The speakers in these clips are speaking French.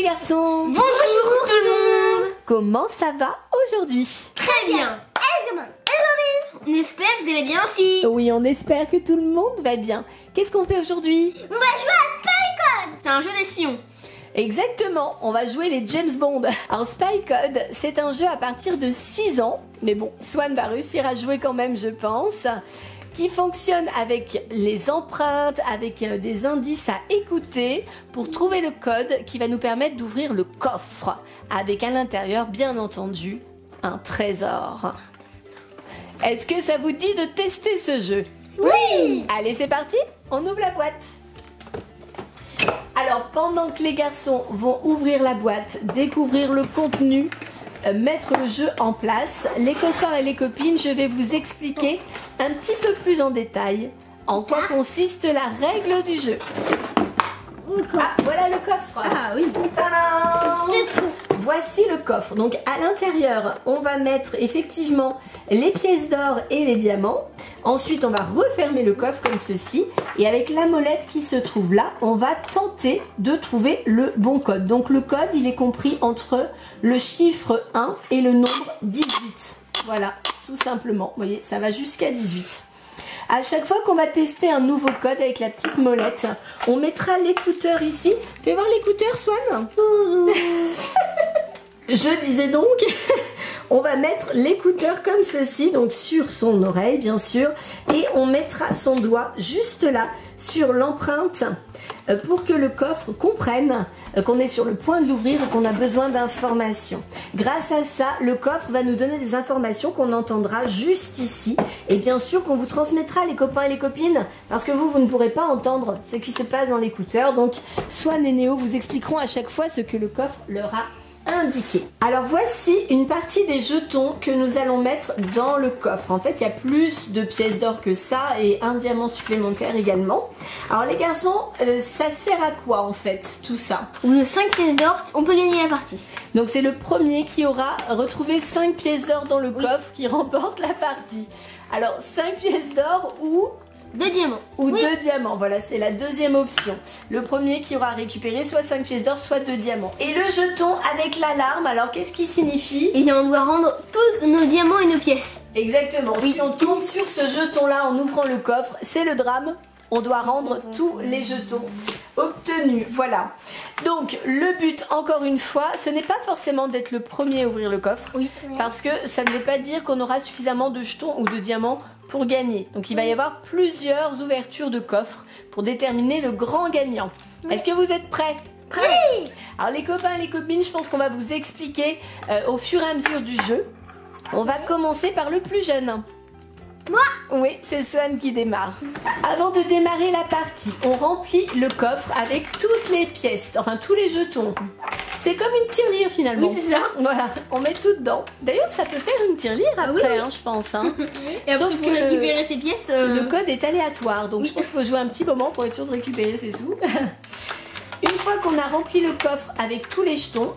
les garçons. Bonjour tout le monde. Comment ça va aujourd'hui? Très bien. On espère que vous allez bien aussi. Oui, on espère que tout le monde va bien. Qu'est-ce qu'on fait aujourd'hui? On va jouer à Spy Code. C'est un jeu d'espion. Exactement, on va jouer les James Bond. Alors Spy Code, c'est un jeu à partir de 6 ans, mais bon, Swan va réussir à jouer quand même, je pense, qui fonctionne avec les empreintes, avec des indices à écouter pour trouver le code qui va nous permettre d'ouvrir le coffre, avec à l'intérieur, bien entendu, un trésor. Est-ce que ça vous dit de tester ce jeu? Oui. Allez, c'est parti, on ouvre la boîte. Alors, pendant que les garçons vont ouvrir la boîte, découvrir le contenu, mettre le jeu en place, les copains et les copines, je vais vous expliquer un petit peu plus en détail en quoi consiste la règle du jeu. Ah, voilà le coffre. Ah oui. Tadam! Voici le coffre. Donc à l'intérieur, on va mettre effectivement les pièces d'or et les diamants. Ensuite, on va refermer le coffre comme ceci. Et avec la molette qui se trouve là, on va tenter de trouver le bon code. Donc le code, il est compris entre le chiffre 1 et le nombre 18. Voilà, tout simplement. Vous voyez, ça va jusqu'à 18. À chaque fois qu'on va tester un nouveau code avec la petite molette, on mettra l'écouteur ici. Fais voir l'écouteur, Swan. Je disais donc, on va mettre l'écouteur comme ceci, donc sur son oreille bien sûr, et on mettra son doigt juste là sur l'empreinte pour que le coffre comprenne qu'on est sur le point de l'ouvrir et qu'on a besoin d'informations. Grâce à ça, le coffre va nous donner des informations qu'on entendra juste ici, et bien sûr qu'on vous transmettra, les copains et les copines, parce que vous ne pourrez pas entendre ce qui se passe dans l'écouteur. Donc Swan et Néo vous expliqueront à chaque fois ce que le coffre leur a indiqué. Alors voici une partie des jetons que nous allons mettre dans le coffre. En fait, il y a plus de pièces d'or que ça et un diamant supplémentaire également. Alors les garçons, ça sert à quoi en fait tout ça? Au bout de 5 pièces d'or, on peut gagner la partie. Donc c'est le premier qui aura retrouvé 5 pièces d'or dans le coffre qui remporte la partie. Alors 5 pièces d'or ou 2 diamants. Ou 2 diamants, voilà, c'est la deuxième option. Le premier qui aura récupéré soit 5 pièces d'or, soit 2 diamants. Et le jeton avec l'alarme, alors qu'est-ce qui signifie? Et bien on doit rendre tous nos diamants et nos pièces. Exactement, si on tombe sur ce jeton-là en ouvrant le coffre, c'est le drame. On doit rendre tous les jetons obtenus, voilà. Donc le but, encore une fois, ce n'est pas forcément d'être le premier à ouvrir le coffre. Oui. Parce que ça ne veut pas dire qu'on aura suffisamment de jetons ou de diamants pour gagner. Donc il va y avoir plusieurs ouvertures de coffres pour déterminer le grand gagnant. Est-ce que vous êtes prêts? Oui. Alors les copains et les copines, je pense qu'on va vous expliquer au fur et à mesure du jeu. On va commencer par le plus jeune. Moi? Oui, c'est Swan qui démarre. Avant de démarrer la partie, on remplit le coffre avec toutes les pièces, enfin tous les jetons. C'est comme une tirelire finalement. Oui, c'est ça. Voilà, on met tout dedans. D'ailleurs, ça peut faire une tirelire après, oui. Je pense. Hein. Et après, Sauf pour que récupérer ces pièces... le code est aléatoire, donc je pense qu'il faut jouer un petit moment pour être sûr de récupérer ses sous. Une fois qu'on a rempli le coffre avec tous les jetons,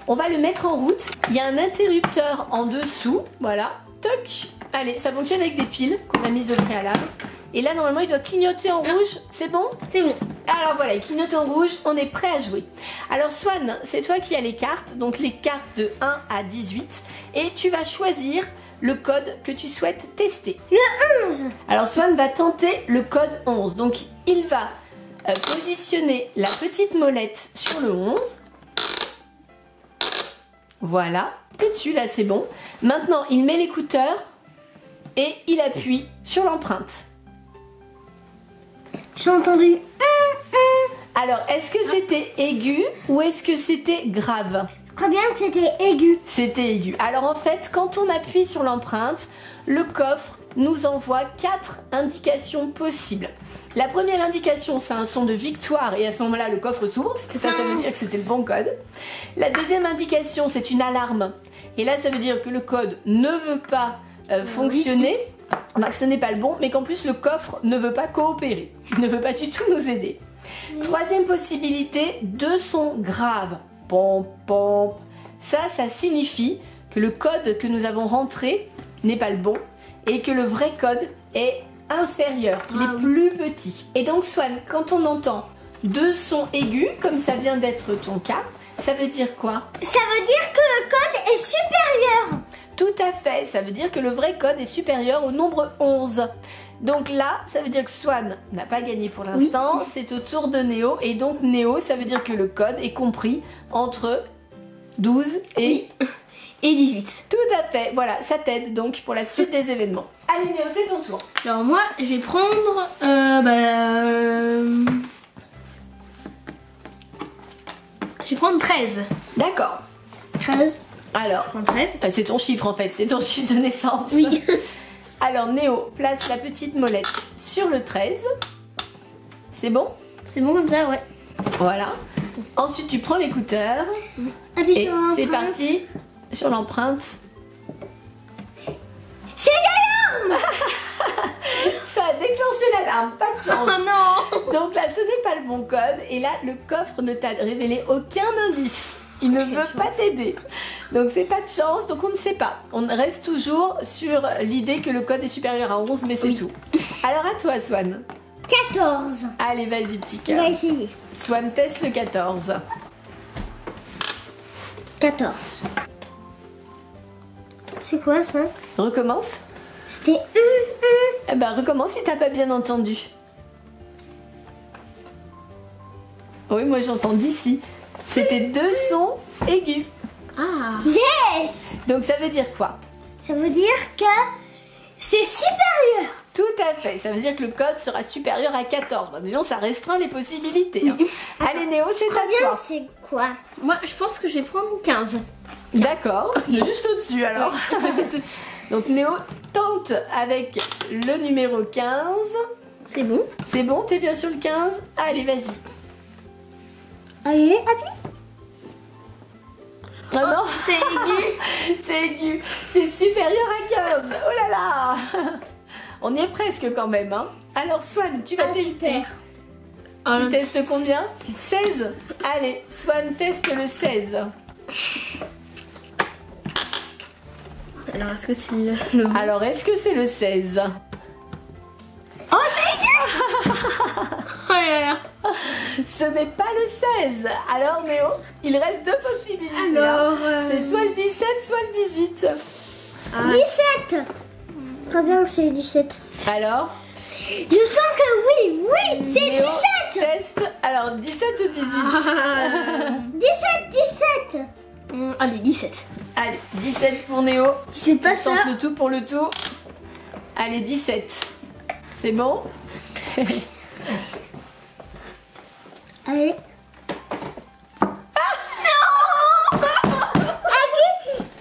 on va le mettre en route. Il y a un interrupteur en dessous, voilà, toc. Allez, ça fonctionne avec des piles qu'on a mises au préalable. Et là, normalement, il doit clignoter en rouge. C'est bon? C'est bon. Alors voilà, il clignote en rouge, on est prêt à jouer. Alors Swan, c'est toi qui as les cartes, donc les cartes de 1 à 18. Et tu vas choisir le code que tu souhaites tester. Le 11. Alors Swan va tenter le code 11. Donc il va positionner la petite molette sur le 11. Voilà, et dessus là c'est bon. Maintenant il met l'écouteur et il appuie sur l'empreinte. J'ai entendu. Alors est-ce que c'était aigu ou est-ce que c'était grave? Je crois bien que c'était aigu. C'était aigu. Alors en fait, quand on appuie sur l'empreinte, le coffre nous envoie 4 indications possibles. La première indication, c'est un son de victoire et à ce moment-là, le coffre s'ouvre. Ça veut dire que c'était le bon code. La deuxième indication, c'est une alarme. Et là, ça veut dire que le code ne veut pas fonctionner. Enfin, ce n'est pas le bon, mais qu'en plus, le coffre ne veut pas coopérer. Il ne veut pas du tout nous aider. Troisième possibilité, 2 sons graves. Pom, pom. Ça signifie que le code que nous avons rentré n'est pas le bon et que le vrai code est inférieur, qu'il est plus petit. Et donc Swan, quand on entend 2 sons aigus, comme ça vient d'être ton cas, ça veut dire quoi? Ça veut dire que le code est supérieur. Tout à fait, ça veut dire que le vrai code est supérieur au nombre 11. Donc là, ça veut dire que Swan n'a pas gagné pour l'instant, oui. C'est au tour de Néo. Et donc Néo, ça veut dire que le code est compris entre 12 et... Oui. Et 18. Tout à fait, voilà, ça t'aide donc pour la suite des événements. Allez Néo, c'est ton tour. Alors moi, je vais prendre... Je vais prendre 13. D'accord. 13. Alors, 13. C'est ton chiffre en fait, c'est ton chiffre de naissance. Oui. Alors Néo, place la petite molette sur le 13. C'est bon? C'est bon comme ça, ouais. Voilà. Ensuite, tu prends l'écouteur. Appuie et c'est parti sur l'empreinte. C'est l'alarme. Ça a déclenché l'alarme, pas de chance. Oh non. Donc là, ce n'est pas le bon code. Et là, le coffre ne t'a révélé aucun indice. Il ne veut pas t'aider. Donc c'est pas de chance, donc on ne sait pas. On reste toujours sur l'idée que le code est supérieur à 11, mais c'est tout. Alors à toi, Swan. 14. Allez, vas-y, petit On cœur. va essayer. Swan teste le 14. 14. C'est quoi ça? Recommence. C'était Eh ben, recommence si t'as pas bien entendu. Oui, moi j'entends d'ici. C'était deux sons aigus. Ah. Yes. Donc ça veut dire quoi? Ça veut dire que c'est supérieur. Tout à fait, ça veut dire que le code sera supérieur à 14. Bah, disons, ça restreint les possibilités. Hein. Allez Néo, c'est à toi. C'est quoi? Moi, je pense que je vais prendre 15. D'accord, juste au-dessus alors. Donc Néo tente avec le numéro 15. C'est bon. C'est bon, t'es bien sur le 15? Allez, vas-y. Allez, appuie. Oh non, c'est aigu. C'est aigu. C'est supérieur à 15. Oh là là. On y est presque quand même. Hein. Alors Swan, tu vas tester. Tu testes combien? 16. Allez, Swan teste le 16. Alors est-ce que c'est le... Alors est-ce que c'est le 16? Oh, c'est aigu. Oh là là. Ce n'est pas le 16. Alors Néo, il reste deux possibilités. Alors... C'est soit le 17, soit le 18. 17. Très bien, c'est 17. Alors je sens que oui, c'est 17. Test. Alors 17 ou 18? 17. Allez, 17. Allez, 17 pour Néo. C'est pas ça. Tente le tout pour le tout. Allez, 17. C'est bon? Allez. Ah non.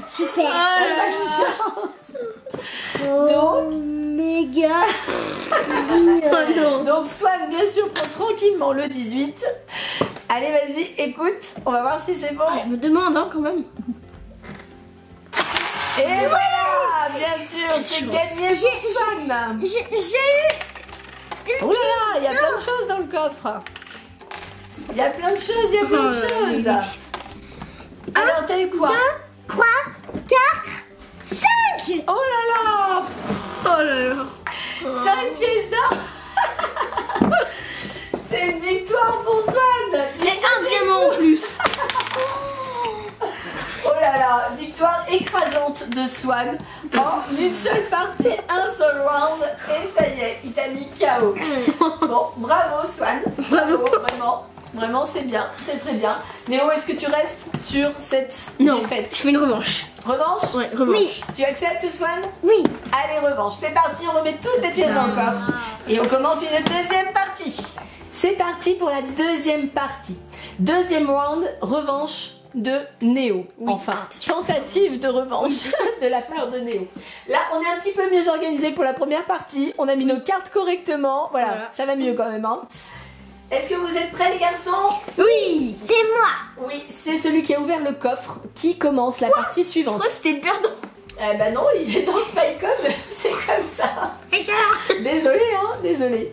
Super. Donc, méga. Oh non. Donc Swan, bien sûr, prend tranquillement le 18. Allez, vas-y, écoute. On va voir si c'est bon. Ah, je me demande hein, quand même. Et voilà, bien sûr, c'est gagné pour Swan. J'ai eu... Oh là là, il y a plein de choses dans le coffre. Il y a plein de choses, Alors, t'as eu quoi? 2, 3, 4, 5. Oh là là. Oh là là. 5 pièces d'or. C'est une victoire pour Swan. Et un diamant en plus. Oh là là, victoire écrasante de Swan en une seule partie, un seul round et ça y est, il t'a mis KO. Bon, bravo Swan, bravo, vraiment c'est bien, c'est très bien. Néo, est-ce que tu restes sur cette défaite? Je fais une revanche. Revanche? Ouais, revanche. Oui. Tu acceptes Swan? Oui. Allez, revanche, c'est parti, on remet toutes les pièces dans le coffre et on commence une deuxième partie. C'est parti pour la deuxième partie. Deuxième round, revanche de Néo. Oui. Enfin, tentative de revanche de la part de Néo. Là, on est un petit peu mieux organisé pour la première partie. On a mis nos cartes correctement. Voilà, ça va mieux quand même. Hein. Est-ce que vous êtes prêts les garçons? Oui, c'est moi. Oui, c'est celui qui a ouvert le coffre qui commence la partie suivante. Je crois que c'était le perdant. Eh ben non, il est dans Spy Code, c'est comme ça. Désolé, hein, désolé.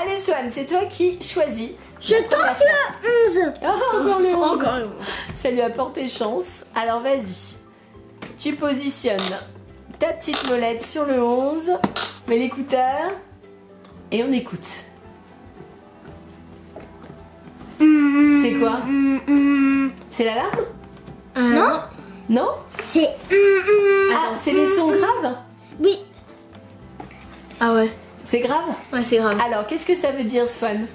Allez Swan, c'est toi qui choisis. Je tente le 11. Oh, encore le 11. Encore le 11. Ça lui a porté chance. Alors vas-y. Tu positionnes ta petite molette sur le 11. Mets l'écouteur. Et on écoute. C'est quoi? C'est l'alarme? Non. Non? C'est... Attends, c'est les sons graves? Oui. Ah ouais. C'est grave? Ouais, c'est grave. Alors, qu'est-ce que ça veut dire, Swan?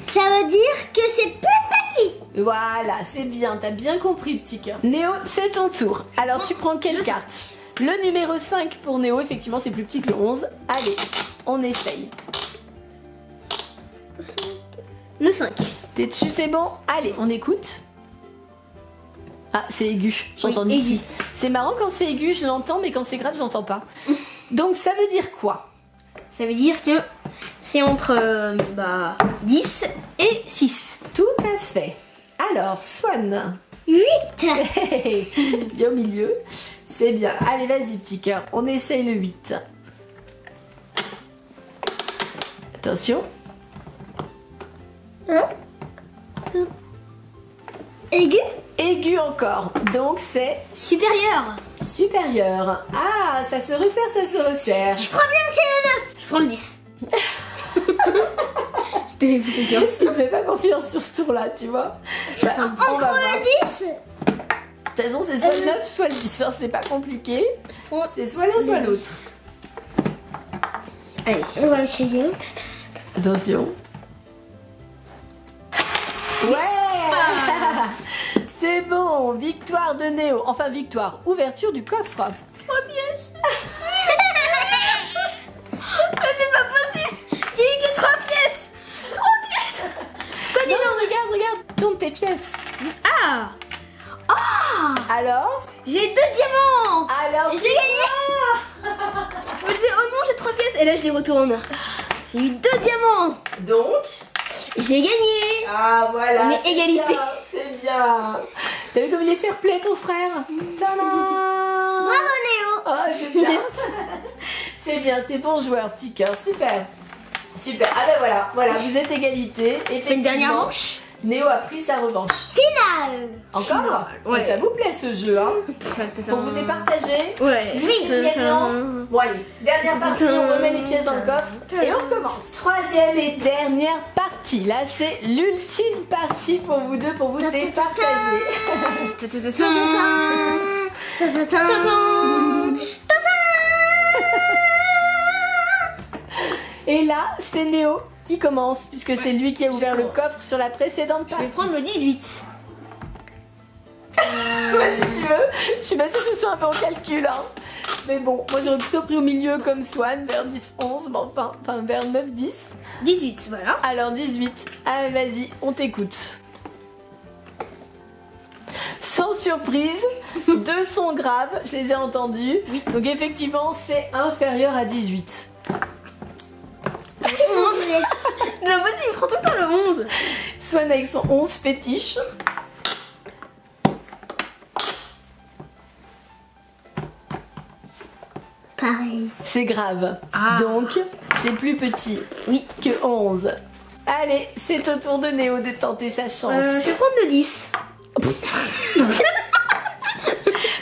Ça veut dire que c'est plus petit. Voilà, c'est bien, t'as bien compris, petit cœur. Néo, c'est ton tour. Alors, tu prends quelle carte? Le numéro 5 pour Néo, effectivement, c'est plus petit que le 11. Allez, on essaye. Le 5. T'es dessus, c'est bon? Allez, on écoute. Ah, c'est aigu, j'entends Oui, d'ici. aigu. C'est marrant, quand c'est aigu, je l'entends, mais quand c'est grave, je l'entends pas. Donc, ça veut dire quoi? Ça veut dire que c'est entre 10 et 6. Tout à fait. Alors, Swan. 8. Bien au milieu. C'est bien. Allez, vas-y, petit cœur. On essaye le 8. Attention. Aigu. Aigu encore. Donc, c'est Supérieur. supérieur. Ah, ça se resserre, ça se resserre. Je crois bien que c'est le 9. Je prends le 10. Je te fais plus confiance. Je ne fais pas confiance sur ce tour-là, tu vois. Bah, on va Entre voir. le 10. De toute façon, c'est soit le 9, soit le 10. Hein. C'est pas compliqué. C'est soit l'un, soit l'autre. Allez. On va essayer. Attention. Ouais. C'est bon. Victoire de Néo. Enfin, victoire. Ouverture du coffre. 3 pièces. Mais c'est pas possible. J'ai eu que 3 pièces. 3 pièces. Non, regarde, regarde. Tourne tes pièces. Ah. Ah. Alors? J'ai 2 diamants. Alors? J'ai gagné. Je me disais, oh non, j'ai 3 pièces. Et là, je les retourne. J'ai eu 2 diamants. Donc? J'ai gagné. Ah, voilà. On est c'est égalité. bien, c'est bien. T'as vu comme il est fair play, ton frère? Tadam. Bravo Néo. Oh, c'est bien. C'est bien, t'es bon joueur, petit cœur. Super. Super. Ah ben voilà, vous êtes égalité. On fait une dernière Effectivement, manche. Néo a pris sa revanche. Finale. Encore? Ouais. Ça vous plaît ce jeu, hein? Pour vous départager. Ouais. L'ultime gagnant. Bon allez, dernière partie, on remet les pièces dans le coffre et on recommence. Troisième et dernière partie. Là, c'est l'ultime partie pour vous deux, pour vous départager. Et là, c'est Néo qui commence, puisque c'est lui qui a ouvert le coffre sur la précédente Je partie. vais prendre le 18. Ouais, si tu veux. Je suis pas sûre que ce soit un peu en calcul, hein. Mais bon, moi j'aurais plutôt pris au milieu comme Swan, vers 10-11, mais enfin vers 9-10. 18, voilà. Alors 18, allez vas-y, on t'écoute. Sans surprise, 2 sons graves, je les ai entendus. Donc effectivement, c'est inférieur à 18. 11. Non, vas-y, il me prend tout le temps le 11. Swan avec son 11 fétiche. Pareil. C'est grave. Ah. Donc, c'est plus petit Oui. que 11. Allez, c'est au tour de Néo de tenter sa chance. Je vais prendre le 10.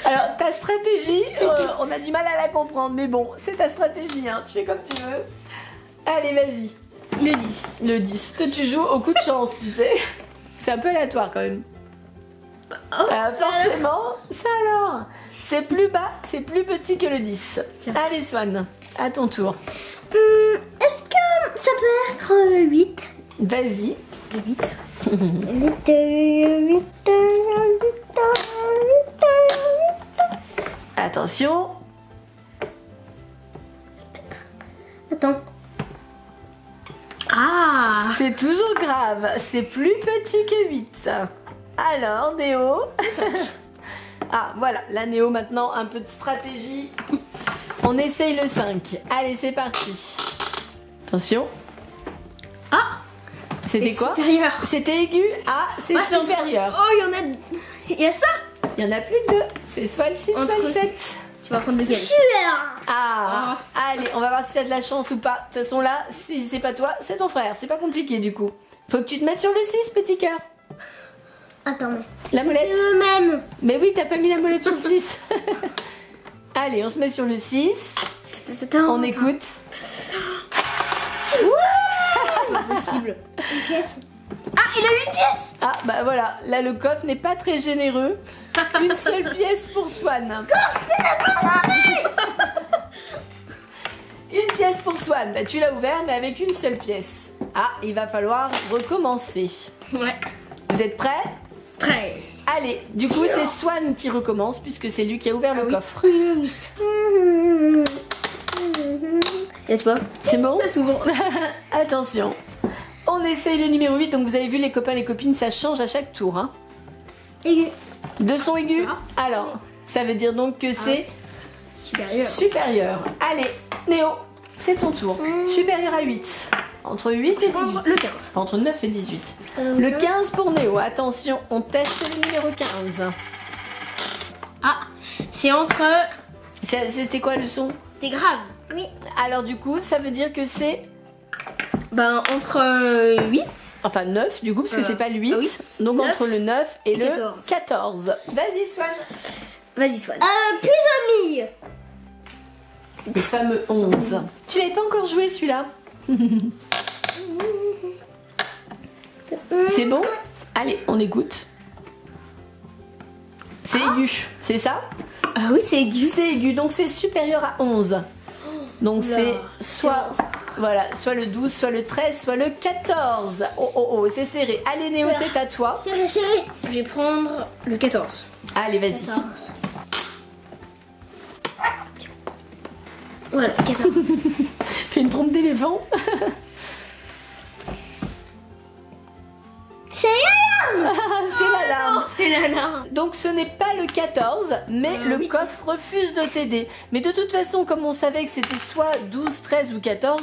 Alors, ta stratégie, on a du mal à la comprendre, mais bon, c'est ta stratégie, hein. Tu fais comme tu veux. Allez, vas-y. Le 10. Le 10. Toi, tu joues au coup de chance, tu sais. C'est un peu aléatoire quand même. Oh, Forcément, ça alors. C'est plus bas, c'est plus petit que le 10. Tiens. Allez, Swan, à ton tour. Est-ce que ça peut être 8? Vas-y. Le 8. 8. Attention. Attends. Ah. C'est toujours grave. C'est plus petit que 8. Alors, Néo. Ah, voilà. La Néo, maintenant, un peu de stratégie. On essaye le 5. Allez, c'est parti. Attention. Ah. C'était quoi? Supérieur. C'était aigu. Ah, c'est Ah, supérieur. Oh, il y en a. Il y a ça. Il y en a plus que 2. C'est soit le 6, soit Entre le 7. Tu vas prendre lequel? Super. Ah, allez, on va voir si t'as de la chance ou pas. De toute façon, là, si c'est pas toi, c'est ton frère. C'est pas compliqué du coup. Faut que tu te mettes sur le 6, petit cœur. Attends, mais. La molette. Eux-mêmes. Mais oui, t'as pas mis la molette sur le 6. Allez, on se met sur le 6. On écoute. Pas possible. Une pièce. Ah, il a eu une pièce. Ah bah voilà, là le coffre n'est pas très généreux. Une seule pièce pour Swan. Une pièce pour Swan. Bah, tu l'as ouvert mais avec une seule pièce. Ah, il va falloir recommencer. Ouais. Vous êtes prêts? Prêt. Allez, du coup c'est Swan qui recommence puisque c'est lui qui a ouvert le coffre. Et tu vois, C'est bon? ça s'ouvre. Attention. On essaye le numéro 8, donc vous avez vu les copains, les copines, ça change à chaque tour. Hein. Aigu. De son aigu. Ah. Alors, ça veut dire donc que c'est Supérieur. supérieur. Allez, Néo, c'est ton tour. Supérieur à 8. Entre 8 et 18. Le 15. Entre 9 et 18. Le 15 pour Néo. Attention, on teste le numéro 15. Ah, c'est entre... C'était quoi le son? C'est grave. Oui. Alors du coup, ça veut dire que c'est... Ben, entre 8. Enfin 9 du coup, parce que c'est pas le 8. Ah oui. Donc 9 entre le 9 et le 14. 14. Vas-y Swan. Vas-y, Swan. Plus au milieu. Le fameux 11. Tu l'avais pas encore joué celui-là? C'est bon? Allez, on écoute. C'est aigu, c'est ça? Ah oui, c'est aigu. C'est aigu, donc c'est supérieur à 11. Donc c'est soit... Voilà, soit le 12, soit le 13, soit le 14. Oh oh oh, c'est serré. Allez Néo, c'est à toi. Serré, serré. Je vais prendre le 14. Allez, vas-y. Voilà, 14. Fais une trompe d'éléphant. C'est l'alarme. C'est l'alarme. C'est l'alarme. Donc ce n'est pas le 14, mais le oui. coffre refuse de t'aider. Mais de toute façon, comme on savait que c'était soit 12, 13 ou 14,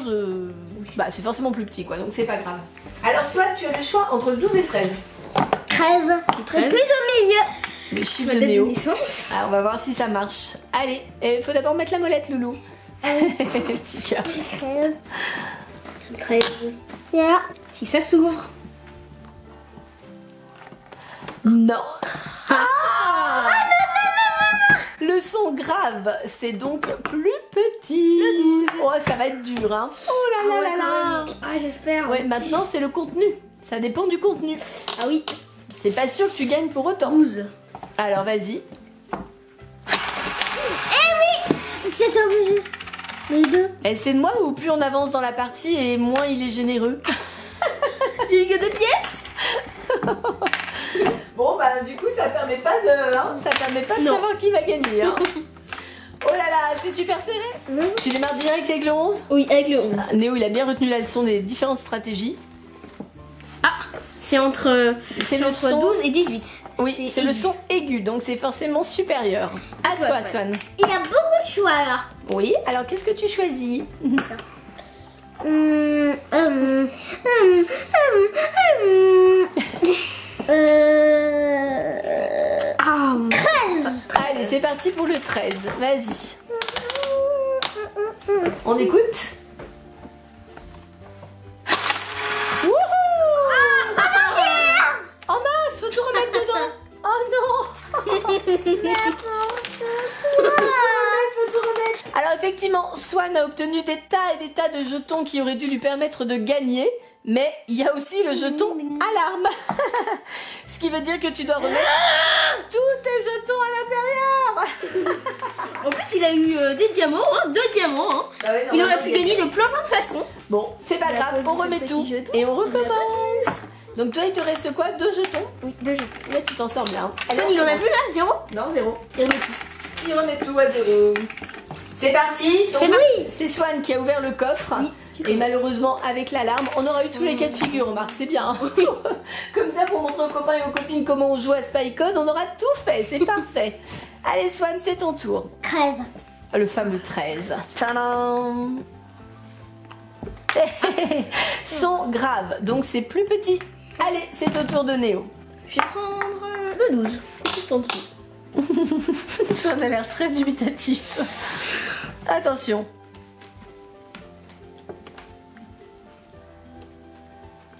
bah c'est forcément plus petit quoi, donc c'est pas grave. Alors soit tu as le choix entre 12 et 13. 13. Le 13. Plus au milieu. Le chiffre Ma de date de Néo. naissance. Ah, on va voir si ça marche. Allez, il faut d'abord mettre la molette Loulou. Petit cœur. 13. 13. Là. Si ça s'ouvre. Non. Le son grave, c'est donc plus petit. Le 12. Oh, ça va être dur, hein. Oh là là là là. Ah, j'espère. Ouais, maintenant c'est le contenu. Ça dépend du contenu. Ah oui. C'est pas sûr que tu gagnes pour autant. 12. Alors vas-y. C'est obligé. Les deux. Et c'est de moi ou plus on avance dans la partie et moins il est généreux? J'ai eu que 2 pièces. Bon bah du coup ça permet pas de, ça permet pas de Non. savoir qui va gagner. Hein. Oh là là, c'est super serré. Tu démarres direct avec le 11. Oui, avec le 11. Néo il a bien retenu la leçon des différentes stratégies. Ah, c'est entre, C'est le entre son. 12 et 18. Oui, c'est le aigu. son aigu, donc c'est forcément supérieur. À toi, toi, Swan. Swan. Il y a beaucoup de choix là. Oui, alors qu'est-ce que tu choisis? Ah, 13. Allez, c'est parti pour le 13. Vas-y. On écoute? Wouhou! Oh mince, faut tout remettre dedans. Oh non! Faut tout remettre. Alors effectivement, Swan a obtenu des tas et des tas de jetons qui auraient dû lui permettre de gagner. Mais il y a aussi le jeton alarme. Ce qui veut dire que tu dois remettre tous tes jetons à l'intérieur. En plus, il a eu des diamants, hein, 2 diamants. Hein. Ah ouais, non, Il aurait non, pu il y a- gagner de plein de façons. Bon, c'est pas Il a grave, posé on ses remet petits tout. jetons. Et on recommence. Donc toi, il te reste quoi? 2 jetons? Oui, 2 jetons. Ouais, tu t'en sors bien. Swan, il en a plus là, 0. Non, 0. Il remet tout. Il remet tout à 0. C'est parti. Donc, C'est parti. c'est Swan qui a ouvert le coffre. Oui, tu Et commences. malheureusement, avec l'alarme, on aura eu tous les cas de figure, remarque, c'est bien. Hein. Comme ça, pour montrer aux copains et aux copines comment on joue à Spy Code, on aura tout fait, c'est parfait. Allez Swan, c'est ton tour. 13. Le fameux 13. Tadam. Son grave, donc c'est plus petit. Allez, c'est au tour de Néo. Je vais prendre le 12. Juste en dessous. Swan a l'air très dubitatif. Attention.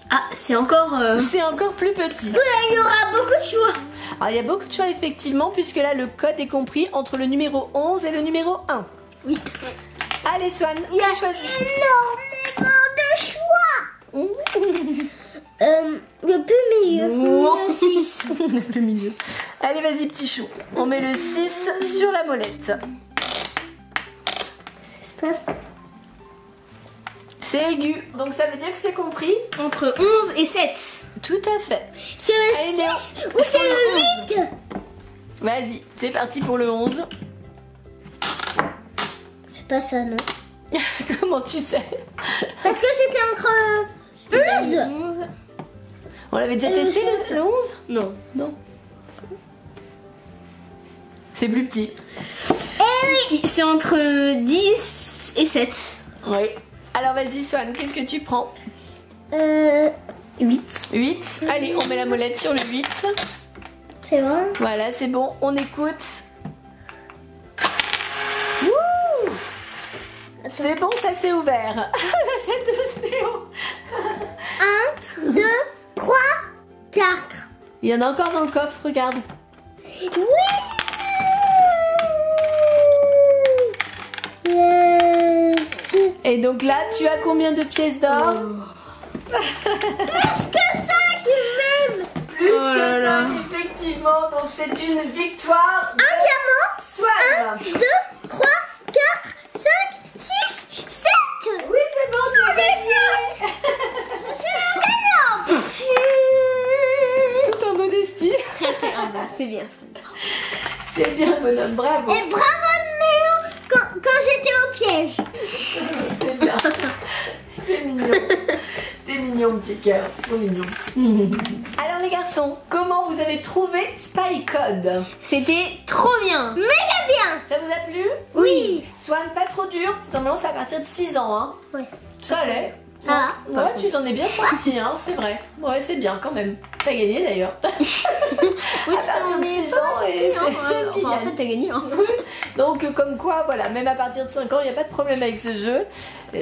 Ah, c'est encore... C'est encore plus petit. Il y aura beaucoup de choix. Alors il y a beaucoup de choix effectivement, puisque là le code est compris entre le numéro 11 et le numéro 1. Oui. Allez Swan, Il y a tu choisis. énormément de choix. Le plus milieu. Wow. Le 6. Le plus milieu. Allez, vas-y, petit chou. On met le 6 sur la molette. Qu'est-ce qui se passe? C'est aigu, donc ça veut dire que c'est compris. Entre 11 et 7. Tout à fait. C'est Allez, le Léo. 6 ou c'est le 8? Vas-y, c'est parti pour le 11. C'est pas ça, non? Comment tu sais? Parce que c'était entre 11. 11. On l'avait déjà Le testé sept. le 11? Non. Non. C'est plus petit. C'est entre 10 et 7. Oui. Alors vas-y Swan, qu'est-ce que tu prends? 8. 8. Allez, on met la molette sur le 8. C'est vrai? Voilà, c'est bon, on écoute. Wouh! C'est bon, ça s'est ouvert. La tête de Théo. 1, 2, 3, 4. Il y en a encore dans le coffre, regarde. Oui! Yes. Et donc là, tu as combien de pièces d'or? Plus que 5 même! Plus Oh que là là. 5, effectivement. Donc c'est une victoire de Un diamant! Swan. 1, 2, 3, 4, 5, 6, 7! Oui, c'est bon, tu as gagné. Je suis le gagnant! Tout en modestie. Très très humble. C'est bien, Swan. C'est bien, bonhomme, bravo. Et bravo Léo quand j'étais au piège! C'est bien. T'es mignon. T'es mignon, petit cœur. Trop mignon. Alors les garçons, comment vous avez trouvé Spy Code? C'était trop bien. Méga bien! Ça vous a plu? Oui! Swan, pas trop dur, parce que normalement c'est à partir de 6 ans. Hein. Ouais. Ça allait. Ah. Ouais, tu t'en es bien sorti, hein, c'est vrai. Ouais, c'est bien quand même. T'as gagné d'ailleurs. Oui, À partir de 6 ans, et c'est seul qui Enfin, en gagne. fait, t'as gagné. Hein. Donc comme quoi, voilà, même à partir de 5 ans, il n'y a pas de problème avec ce jeu.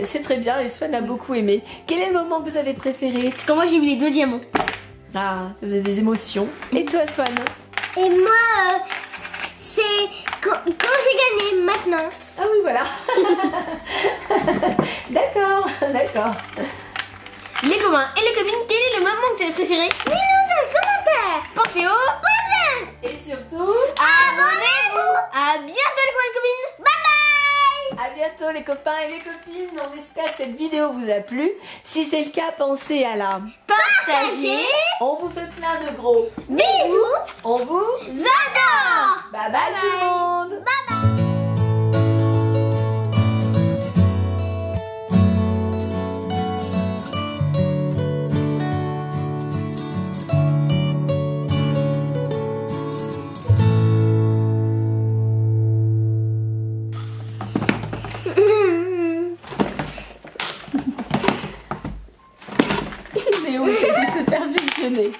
C'est très bien et Swan a beaucoup aimé. Quel est le moment que vous avez préféré? C'est quand moi j'ai vu les 2 diamants. Ah, ça faisait des émotions. Et toi Swan? Et moi, c'est quand j'ai gagné maintenant. Ah oui, voilà. D'accord, d'accord. Les copains et les copines, quel est le moment que vous avez préféré? Dis-nous dans le commentaire. Pensez au Et surtout, abonnez-vous. À bientôt les copains et les copines. Bye bye! à bientôt les copains et les copines. On espère que cette vidéo vous a plu. Si c'est le cas, pensez à la... Partagez. On vous fait plein de gros. Bisous! On vous... J'adore! Bye bye tout le monde. Léo essaie de se perfectionner.